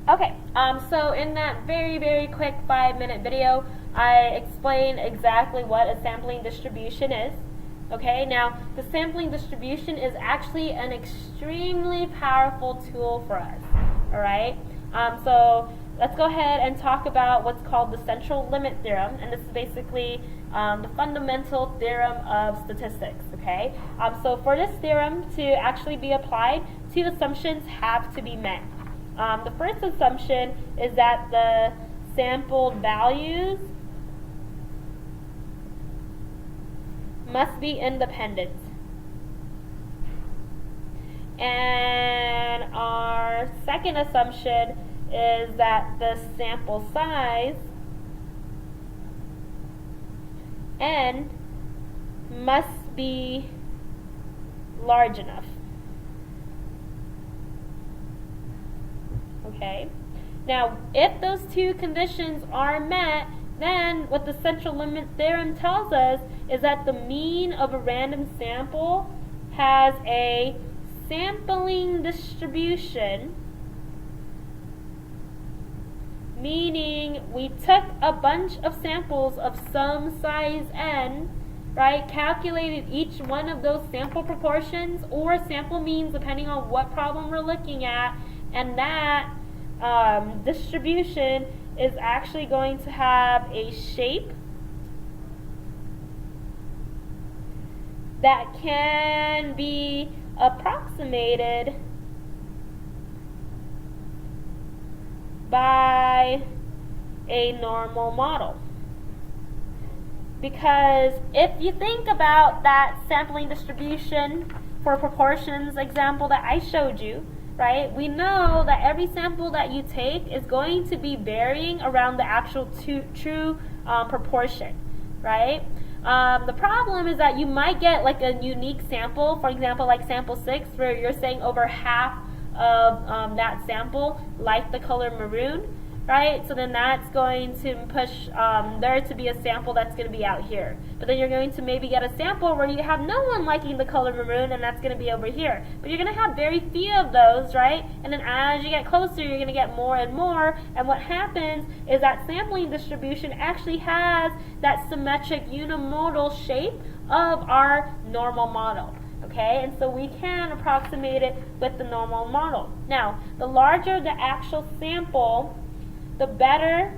Okay, so in that very quick 5-minute video, I explained exactly what a sampling distribution is. Okay, now the sampling distribution is actually an extremely powerful tool for us. All right, so let's go ahead and talk about what's called the central limit theorem, and this is basically the fundamental theorem of statistics. Okay, so for this theorem to actually be applied, two assumptions have to be met. The first assumption is that the sampled values must be independent. And our second assumption is that the sample size, n, must be large enough. Okay. Now, if those two conditions are met, then what the central limit theorem tells us is that the mean of a random sample has a sampling distribution, meaning we took a bunch of samples of some size n, right, calculated each one of those sample proportions or sample means depending on what problem we're looking at, and that distribution is actually going to have a shape that can be approximated by a normal model. Because if you think about that sampling distribution for proportions example that I showed you, right, we know that every sample that you take is going to be varying around the actual true proportion, right? The problem is that you might get like a unique sample, for example, like sample 6, where you're saying over half of that sample like the color maroon, right? So then that's going to push there to be a sample that's going to be out here. But then you're going to maybe get a sample where you have no one liking the color maroon, and that's going to be over here. But you're going to have very few of those, right? And then as you get closer, you're going to get more and more. And what happens is that sampling distribution actually has that symmetric unimodal shape of our normal model. Okay, and so we can approximate it with the normal model. Now, the larger the actual sample, the better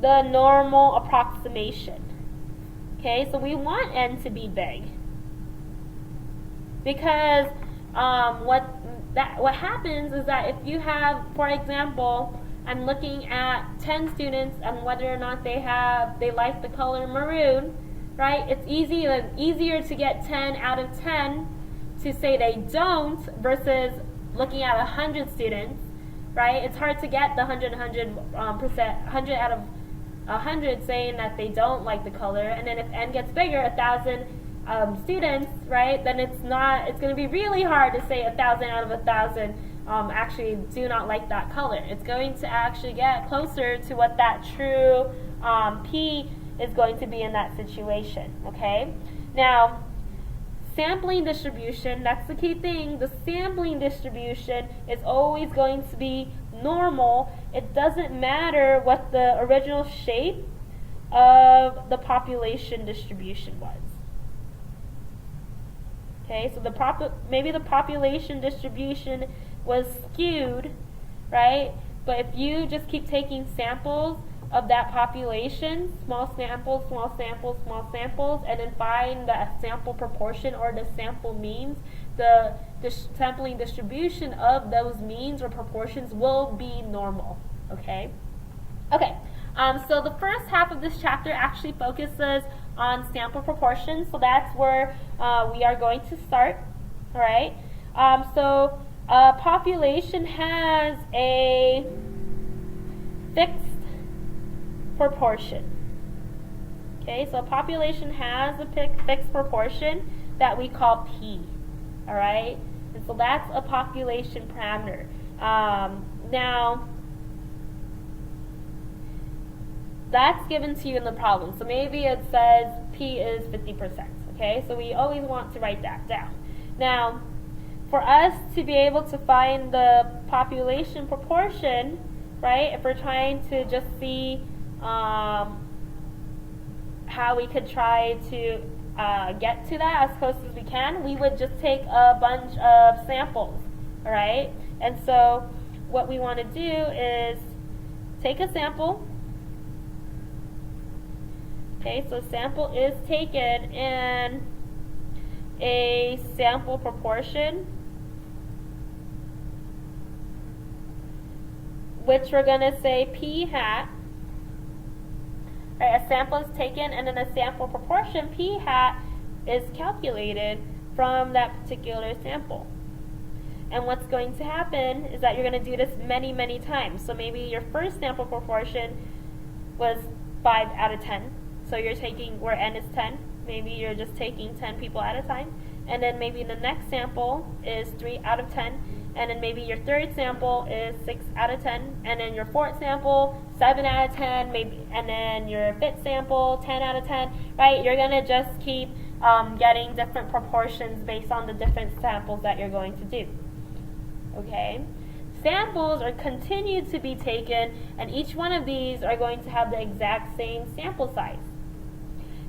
the normal approximation. Okay, so we want n to be big, because what happens is that if you have, for example, I'm looking at 10 students and whether or not they like the color maroon, right? It's easier to get 10 out of 10 to say they don't versus looking at 100 students, right? It's hard to get the 100 out of 100 saying that they don't like the color, and then if n gets bigger, 1,000 students, right? Then it's going to be really hard to say 1,000 out of 1,000 actually do not like that color. It's going to actually get closer to what that true P is going to be in that situation, okay? Now, sampling distribution, that's the key thing. The sampling distribution is always going to be normal. It doesn't matter what the original shape of the population distribution was. Okay, so maybe the population distribution was skewed, right? But if you just keep taking samples of that population, small samples, and then find the sample proportion or the sample means, the sampling distribution of those means or proportions will be normal, okay? Okay, so the first half of this chapter actually focuses on sample proportions, so that's where we are going to start, all right? So a population has a fixed proportion. Okay, so a population has a fixed proportion that we call P. All right, and so that's a population parameter. Now, that's given to you in the problem. So maybe it says P is 50%. Okay, so we always want to write that down. Now, for us to be able to find the population proportion, right, if we're trying to just see how we could try to get to that as close as we can, we would just take a bunch of samples, all right? And so what we want to do is take a sample. Okay, so sample is taken and a sample proportion, which we're going to say p hat. Right, a sample is taken and then a sample proportion, p hat, is calculated from that particular sample. And what's going to happen is that you're going to do this many, many times. So maybe your first sample proportion was 5 out of 10. So you're taking, where n is 10, maybe you're just taking 10 people at a time. And then maybe the next sample is 3 out of 10. And then maybe your third sample is 6 out of 10. And then your fourth sample, 7 out of 10. Maybe, and then your fifth sample, 10 out of 10. Right? You're going to just keep getting different proportions based on the different samples that you're going to do. Okay? Samples are continued to be taken, and each one of these are going to have the exact same sample size.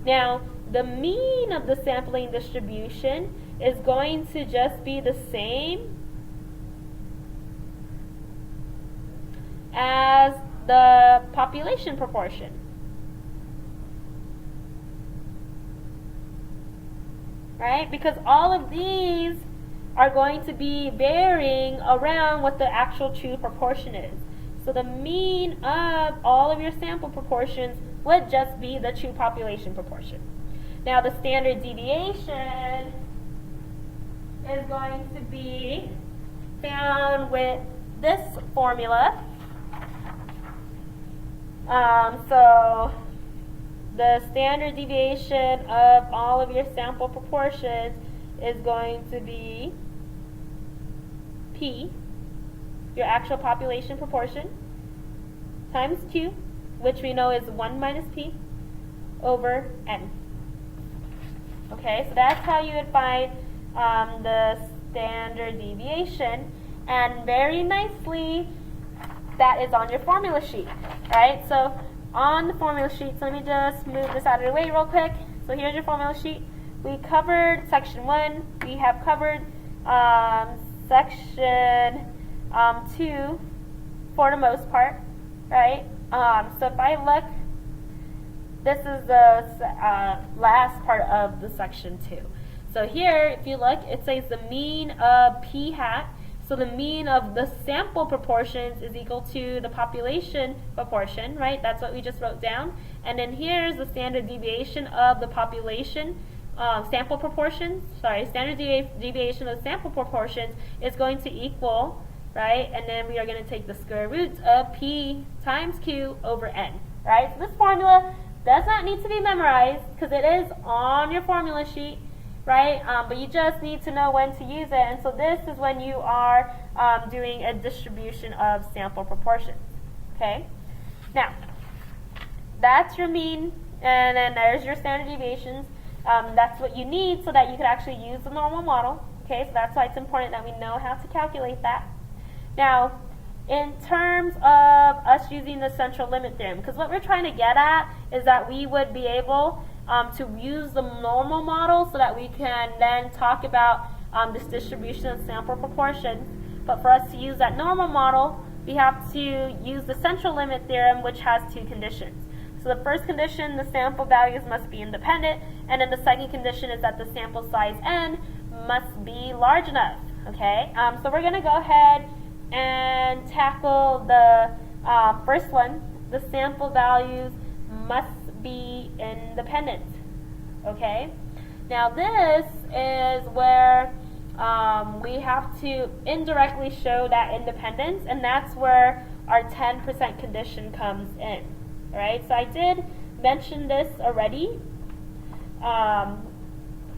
Now, the mean of the sampling distribution is going to just be the same as the population proportion. Right? Because all of these are going to be varying around what the actual true proportion is. So the mean of all of your sample proportions would just be the true population proportion. Now the standard deviation is going to be found with this formula. So the standard deviation of all of your sample proportions is going to be P, your actual population proportion, times Q, which we know is 1 minus P, over N. Okay, so that's how you would find the standard deviation, and very nicely, that is on your formula sheet. Alright, so on the formula sheet, so let me just move this out of the way real quick. So here's your formula sheet. We covered section 1. We have covered section 2 for the most part, right? So if I look, this is the last part of the section 2. So here, if you look, it says the mean of p hat. So the mean of the sample proportions is equal to the population proportion, right? That's what we just wrote down. And then here's the standard deviation of the population sample proportions. Standard deviation of the sample proportions is going to equal, right? And then we are going to take the square root of p times q over n, right? So this formula does not need to be memorized because it is on your formula sheet, right? But you just need to know when to use it. And so this is when you are doing a distribution of sample proportions, okay? Now, that's your mean, and then there's your standard deviations. That's what you need so that you could actually use the normal model, okay? So that's why it's important that we know how to calculate that. Now, in terms of us using the central limit theorem, because what we're trying to get at is that we would be able to use the normal model so that we can then talk about this distribution of sample proportions. But for us to use that normal model, we have to use the central limit theorem, which has two conditions. So the first condition, the sample values must be independent, and then the second condition is that the sample size n must be large enough, okay? So we're going to go ahead and tackle the first one. The sample values must be independent, okay? Now this is where we have to indirectly show that independence, and that's where our 10% condition comes in. Alright, so I did mention this already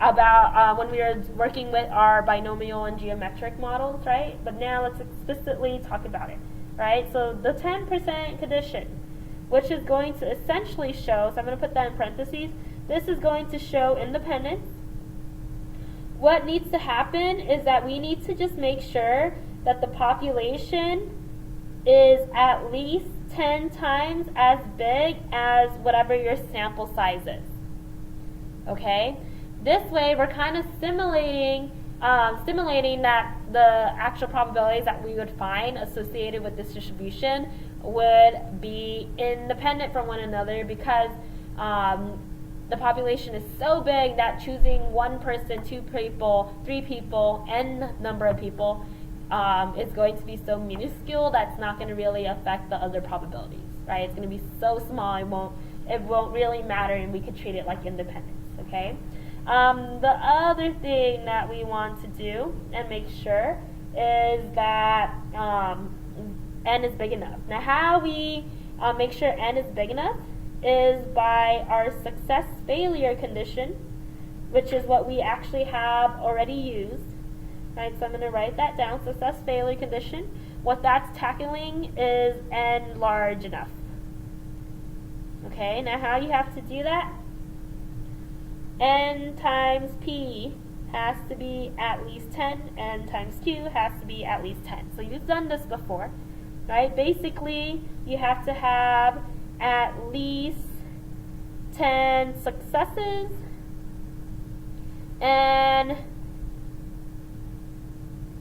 about when we were working with our binomial and geometric models, right? But now let's explicitly talk about it, right? So the 10% condition, which is going to essentially show, so I'm going to put that in parentheses, this is going to show independence what needs to happen is that we need to just make sure that the population is at least 10 times as big as whatever your sample size is. Okay? This way we're kind of simulating that the actual probabilities that we would find associated with this distribution would be independent from one another, because the population is so big that choosing one person, 2 people, 3 people, n number of people is going to be so minuscule that's not going to really affect the other probabilities, right? It's going to be so small it won't really matter, and we could treat it like independence, okay? The other thing that we want to do and make sure is that n is big enough. Now, how we make sure n is big enough is by our success-failure condition, which is what we actually have already used. Right, so I'm going to write that down, success-failure condition. What that's tackling is n large enough. Okay, now how you have to do that? N times p has to be at least 10, n times q has to be at least 10. So you've done this before, right? Basically, you have to have at least 10 successes and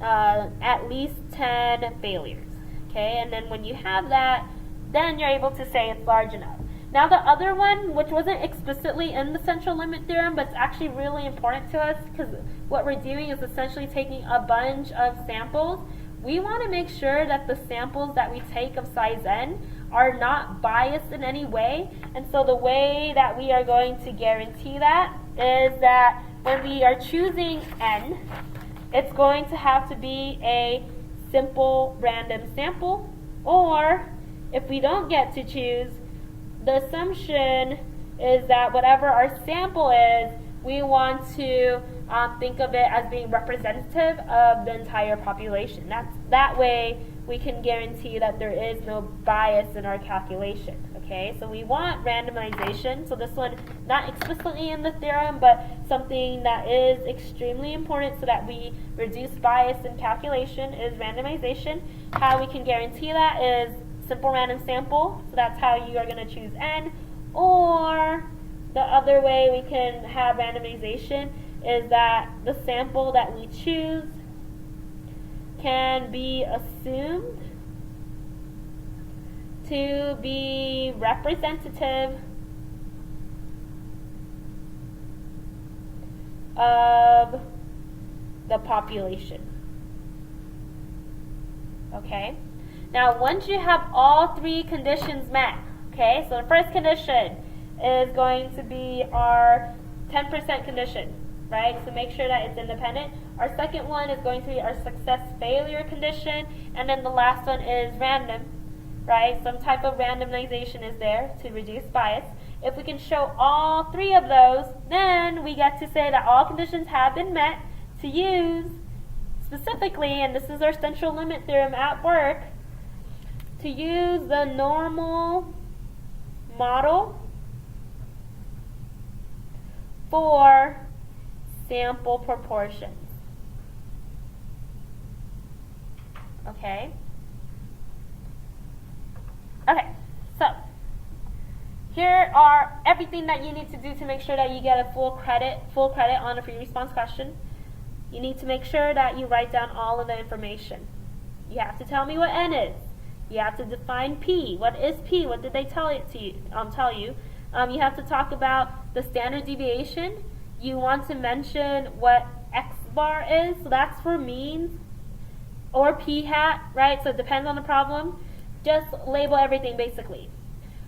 at least 10 failures. Okay, and then when you have that, then you're able to say it's large enough. Now the other one, which wasn't explicitly in the central limit theorem, but it's actually really important to us, because what we're doing is essentially taking a bunch of samples. We want to make sure that the samples that we take of size n are not biased in any way, and so the way that we are going to guarantee that is that when we are choosing n, it's going to have to be a simple random sample, or if we don't get to choose, the assumption is that whatever our sample is, we want to think of it as being representative of the entire population. That way we can guarantee that there is no bias in our calculation. Okay, so we want randomization. So this one, not explicitly in the theorem, but something that is extremely important so that we reduce bias in calculation is randomization. How we can guarantee that is simple random sample. So that's how you are going to choose n. Or the other way we can have randomization is that the sample that we choose can be assumed to be representative of the population. Okay? Now, once you have all 3 conditions met, okay, so the first condition is going to be our 10% condition, right? So make sure that it's independent. Our second one is going to be our success-failure condition, and then the last one is random, right? Some type of randomization is there to reduce bias. If we can show all 3 of those, then we get to say that all conditions have been met to use specifically, and this is our central limit theorem at work, to use the normal model for sample proportions. Okay? Okay, so here are everything that you need to do to make sure that you get a full credit on a free response question. You need to make sure that you write down all of the information. You have to tell me what n is. You have to define p. What is p? What did they tell you? You have to talk about the standard deviation. You want to mention what x bar is. So that's for means, or p hat, right? So it depends on the problem. Just label everything basically.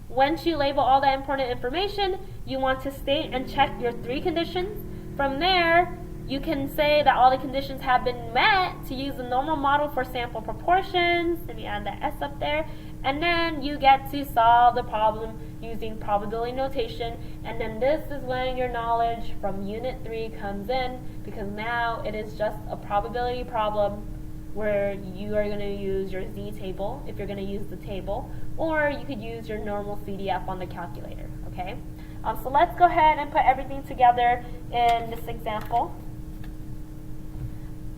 Once you label all that important information, you want to state and check your 3 conditions. From there, you can say that all the conditions have been met to use the normal model for sample proportions. Let me add the S up there. And then you get to solve the problem using probability notation. And then this is when your knowledge from Unit 3 comes in, because now it is just a probability problem where you are going to use your Z table, if you're going to use the table, or you could use your normal CDF on the calculator. Okay? So let's go ahead and put everything together in this example.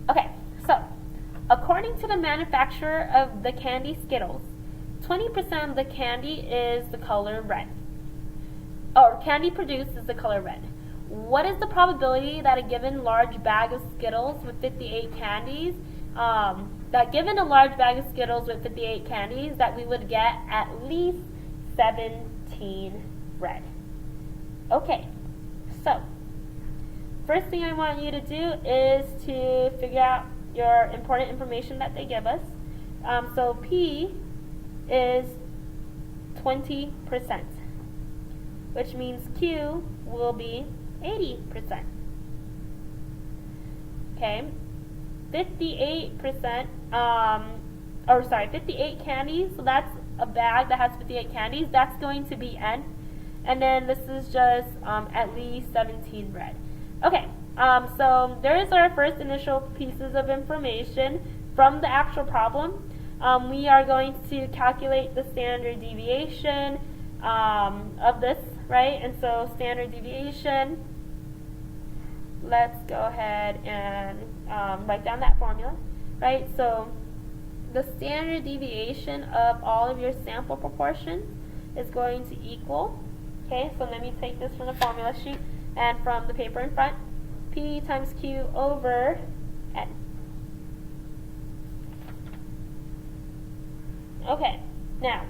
Okay, so according to the manufacturer of the candy Skittles, 20% of the candy is the color red. Or candy produced is the color red. What is the probability that a given large bag of Skittles with 58 candies, that we would get at least 17 red? Okay, so first thing I want you to do is to figure out your important information that they give us. So P is 20%, which means Q will be 80%. Okay, 58 candies, so that's a bag that has 58 candies, that's going to be N. And then this is just at least 17 red. Okay, so there's our first initial pieces of information from the actual problem. We are going to calculate the standard deviation of this, right? And so standard deviation, let's go ahead and write down that formula, right? So the standard deviation of all of your sample proportions is going to equal, okay, so let me take this from the formula sheet and from the paper in front, P times Q over N. Okay, now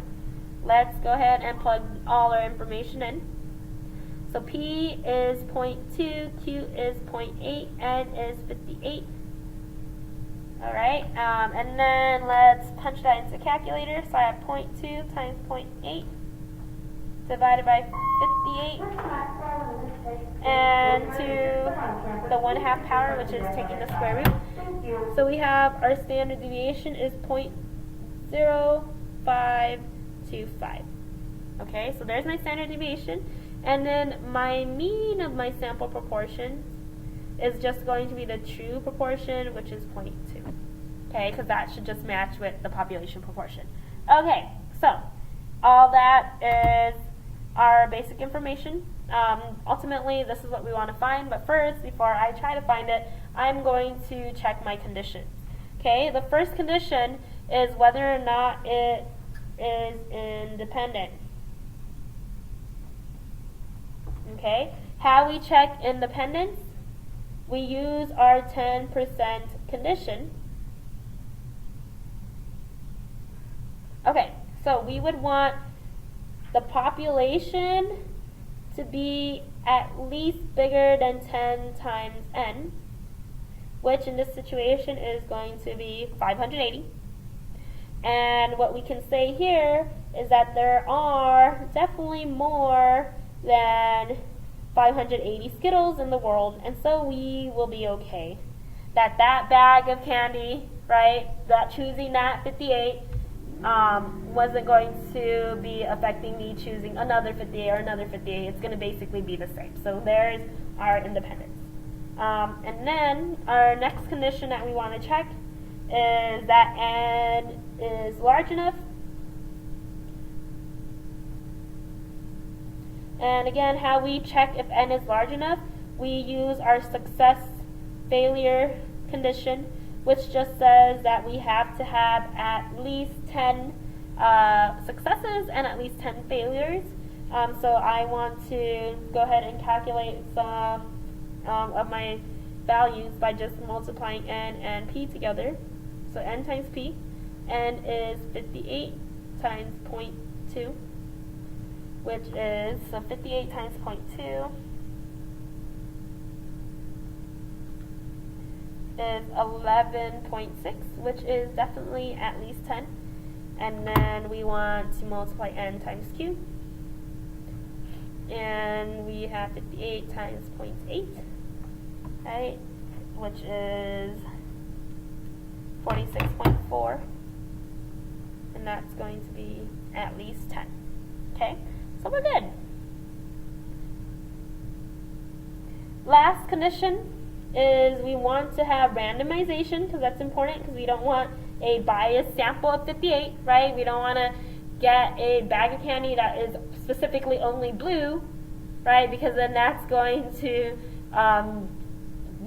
let's go ahead and plug all our information in. So P is 0.2, Q is 0.8, N is 58. Alright, and then let's punch that into a calculator. So I have 0.2 times 0.8 divided by 58, and to the 1/2 power, which is taking the square root. So we have our standard deviation is 0.0525. Okay, so there's my standard deviation. And then my mean of my sample proportion is just going to be the true proportion, which is 0.2. Okay, because that should just match with the population proportion. Okay, so all that is our basic information. Ultimately, this is what we want to find, but first, before I try to find it, I'm going to check my conditions. Okay, the first condition is whether or not it is independent. Okay, how we check independence? We use our 10% condition. Okay, so we would want the population to be at least bigger than 10 times N, which in this situation is going to be 580. And what we can say here is that there are definitely more than 580 Skittles in the world, and so we will be okay. That bag of candy, right, that choosing that 58 wasn't going to be affecting me choosing another 58 or another 58. It's going to basically be the same. So there's our independence. And then our next condition that we want to check is that N is large enough. And again, how we check if N is large enough, we use our success failure condition, which just says that we have to have at least 10 successes and at least 10 failures. So I want to go ahead and calculate some of my values by just multiplying N and P together. So N times P, N is 58 times 0.2. which is, so 58 times 0.2 is 11.6, which is definitely at least 10. And then we want to multiply N times Q. And we have 58 times 0.8, right, which is 46.4. And that's going to be at least 10. Okay? So we're good. Last condition is we want to have randomization, because that's important, because we don't want a biased sample of 58, right? We don't want to get a bag of candy that is specifically only blue, right? Because then that's going to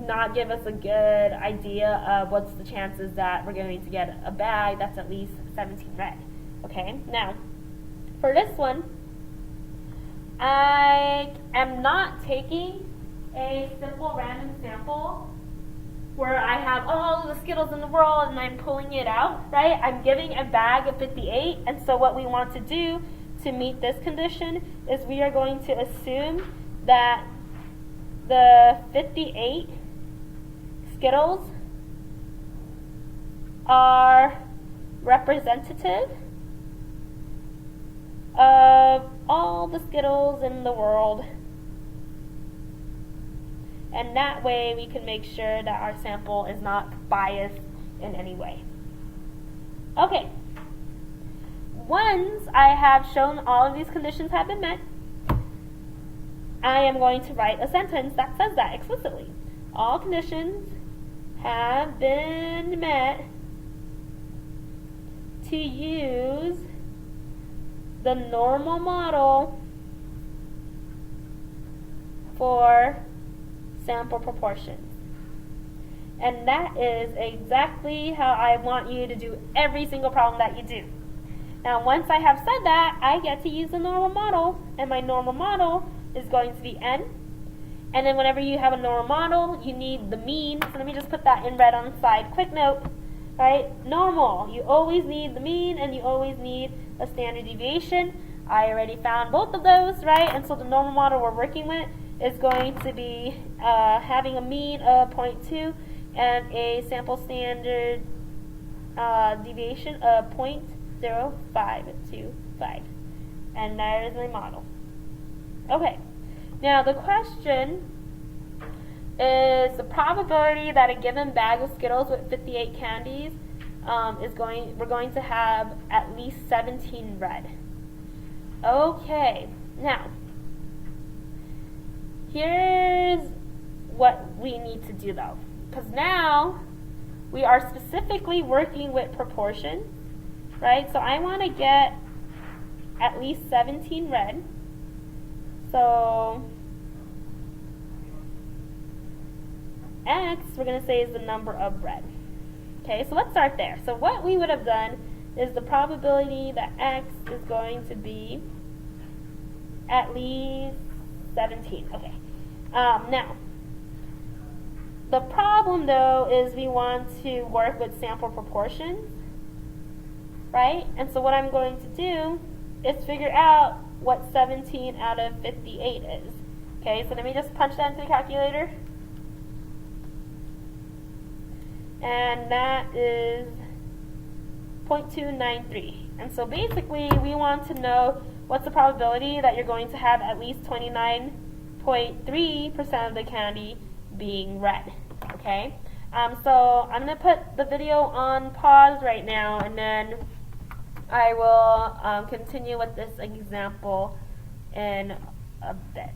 not give us a good idea of what's the chances that we're going to get a bag that's at least 17 red. Okay, now for this one, I am not taking a simple random sample where I have all of the Skittles in the world and I'm pulling it out, right? I'm giving a bag of 58, and so what we want to do to meet this condition is we are going to assume that the 58 Skittles are representative of all the Skittles in the world, and that way we can make sure that our sample is not biased in any way. Okay, once I have shown all of these conditions have been met, I am going to write a sentence that says that explicitly. All conditions have been met to use the normal model for sample proportions. And that is exactly how I want you to do every single problem that you do. Now, once I have said that, I get to use the normal model, and my normal model is going to be n. And then whenever you have a normal model, you need the mean. So let me just put that in red on the side. Quick note, right? Normal, you always need the mean and you always need a standard deviation. I already found both of those, right? And so the normal model we're working with is going to be having a mean of 0.2 and a sample standard deviation of 0.0525. And there is my model. Okay, now the question is the probability that a given bag of Skittles with 58 candies we're going to have at least 17 red. Okay, now here's what we need to do though, because now we are specifically working with proportions, right? So I want to get at least 17 red. So x, we're going to say, is the number of red. Okay, so let's start there. So what we would have done is the probability that x is going to be at least 17. Okay. Now, the problem though is we want to work with sample proportions, right? And so what I'm going to do is figure out what 17 out of 58 is. Okay, so let me just punch that into the calculator. And that is 0.293. And so basically we want to know what's the probability that you're going to have at least 29.3% of the candy being red. Okay, so I'm going to put the video on pause right now, and then I will continue with this example in a bit.